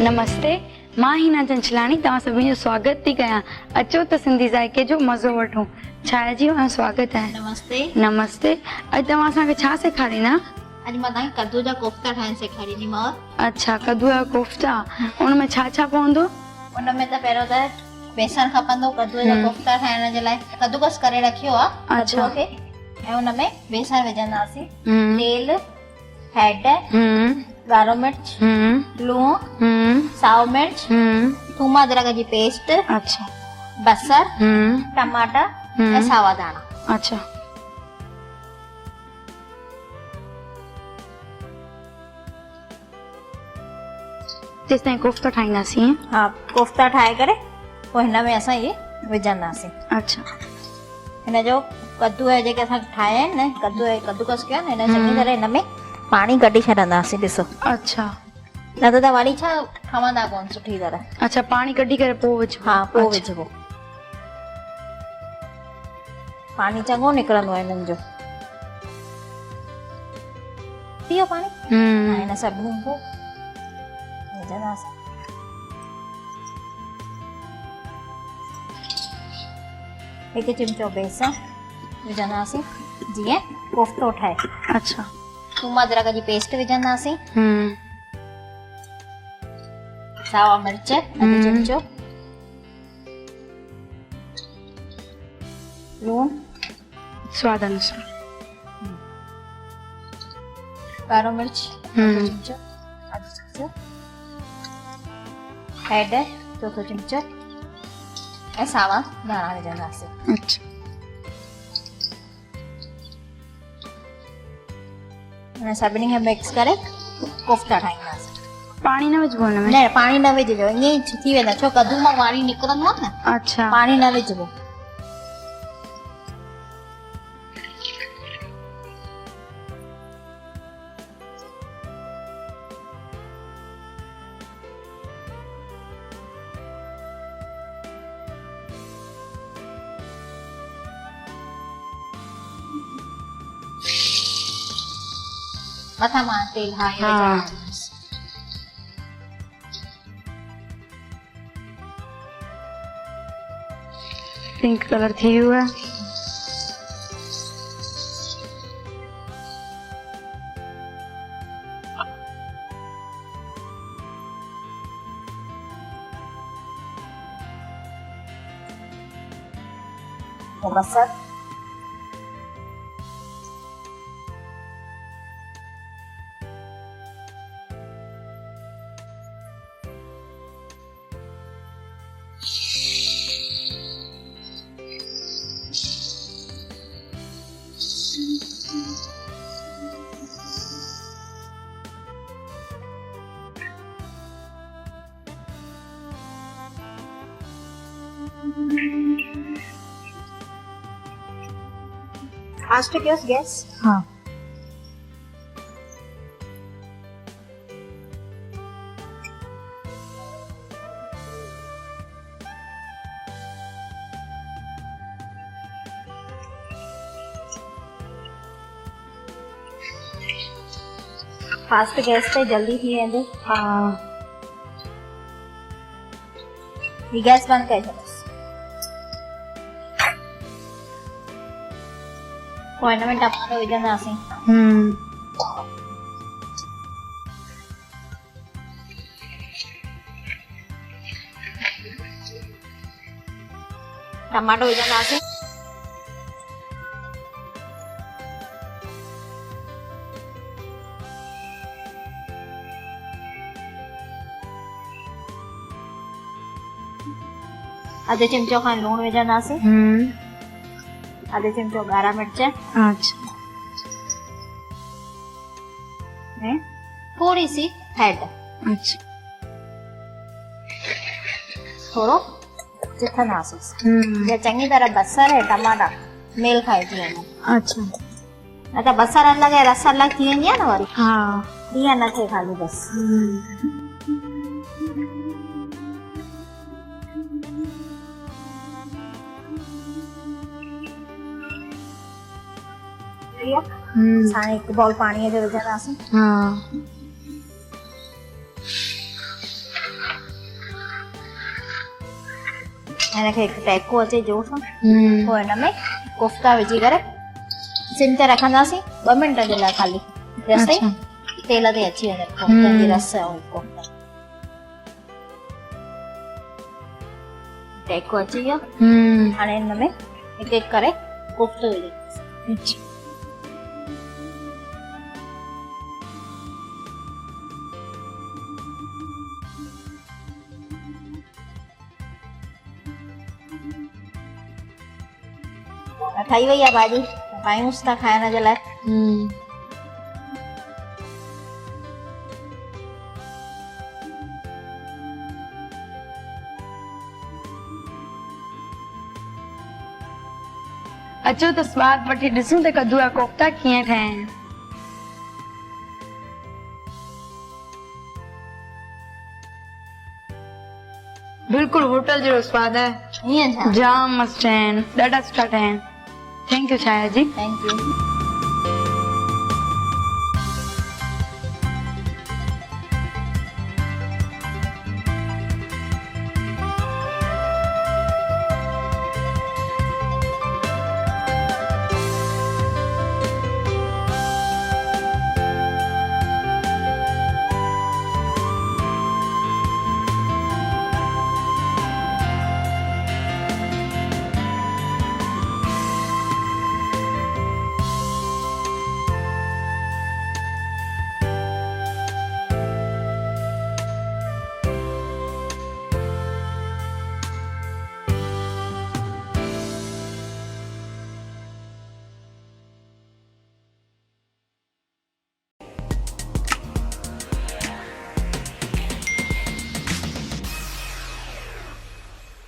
नमस्ते, मां हिना चंचलानी तव्हां सभिनी जो स्वागत थी कयां। अचो त सिंधी ज़ाइके जो मज़ो वठो। छाया जी स्वागत है। नमस्ते। नमस्ते। अॼु तव्हां असांखे छा सेखारींदा? अॼु मां तव्हांखे कद्दू जा कोफ्ता ठाहिण सेखारींदीमांव। अच्छा, कद्दू जा कोफ्ता। उनमें छा छा पवंदो? उनमें त पहिरियों त बेसण खपंदो कद्दू जा कोफ्ता ठाहिण जे लाइ। कद्दूकस करे रखियो आहे कद्दूअ खे ऐं उनमें बेसण विझंदासीं, तेल, हैड, ॻाढ़ो मिर्च, लूण, साओ मिर्च, थूम अदरक जी पेस्ट, अच्छा, बसर, टमाटा ऐं सावा धाणा। अच्छा, तेसिताईं कोफ्ता ठाहींदासीं। हा, कोफ्ता ठाहे करे पोइ हिन में असां इहे विझंदासीं। अच्छा, हिन जो कद्दू आहे जेके असां ठाहिया आहिनि न, कद्दूकस कयो आहे न, हिन चङी तरह हिन में पाणी कढी छॾंदासीं। ॾिसो, अच्छा, न त वरी छा ठहंदा कोन सुठी तरह। अच्छा, पाणी कढी करे पोइ विझो। हा, पोइ विझबो। पाणी चङो निकिरंदो आहे हिननि जो। पीओ पाणी। हिन सभिनी खे विझंदासीं। हिकु चिमचो बेसण विझंदासीं जीअं कोफ्तो ठाहे। अच्छा, थूम अदरक जी पेस्ट विझंदासीं, सावा मिर्च अधु चिमचो, लूण स्वाद अनुसार, ॻाढ़ो मिर्च अधु चिमचो, हैड चौथो चिमचो ऐं सावा धाणा विझंदासीं। अच्छा, हिन सभिनी खे मिक्स करे कोफ्ता ठाहींदासीं। पाणी न विझबो हिन में? न, पाणी न विझिजो, ईअं ई थी वेंदा, छो कद्दू मां पाणी निकिरंदो आहे न। अच्छा, पाणी न विझबो। मथां मां तेल पिंक कलर थी वियो है। बसर, फास्ट कयोस गैस। हाँ, फास्ट गैस पे जल्दी थी वेंदो। हाँ, ये गैस बंद कर छॾोसि। पोइ हिन में टमाटो विझंदासीं। टमाटो विझंदासीं। अधु चिमचो खन लूण विझंदासीं, अधु चिमचो ॻाढ़ा मिर्च, अच्छा, ऐं थोड़ी सी हैड। अच्छा, थोड़ो चिथंदासीं जे चङी तरह बसर ऐं टमाटा मेल खाइजी वञनि। अच्छा, न त बसर अलॻि ऐं रस अलॻि थी वेंदी आहे न वरी। हाँ, ईअं न थिए खाली बस। हाणे हिकु बाउल पाणीअ जो विझंदासीं। हाँ, हिनखे हिकु टहिको अचे जोर सां पोइ हिन में कोफ्ता विझी करे सिम ते रखंदासीं 2 मिंट जे लाइ ख़ाली जेसि ताईं तेल ते अची वञे कोफ्तनि जी रस ऐं कोफ्ता टहिको अची वियो हाणे हिन में हिकु हिकु करे कोफ्तो विझो ठही वई आहे भाॼी पायूंसि था खाइण जे लाइ अचो त स्वाद वठी ॾिसूं त कद्दू जा कोफ्ता कीअं ठहिया आहिनि। बिल्कुलु होटल जहिड़ो स्वाद आहे। ईअं छा जाम मस्तु ठहिया आहिनि, ॾाढा सुठा ठहिया आहिनि। Thank you Chhaya ji. Thank you.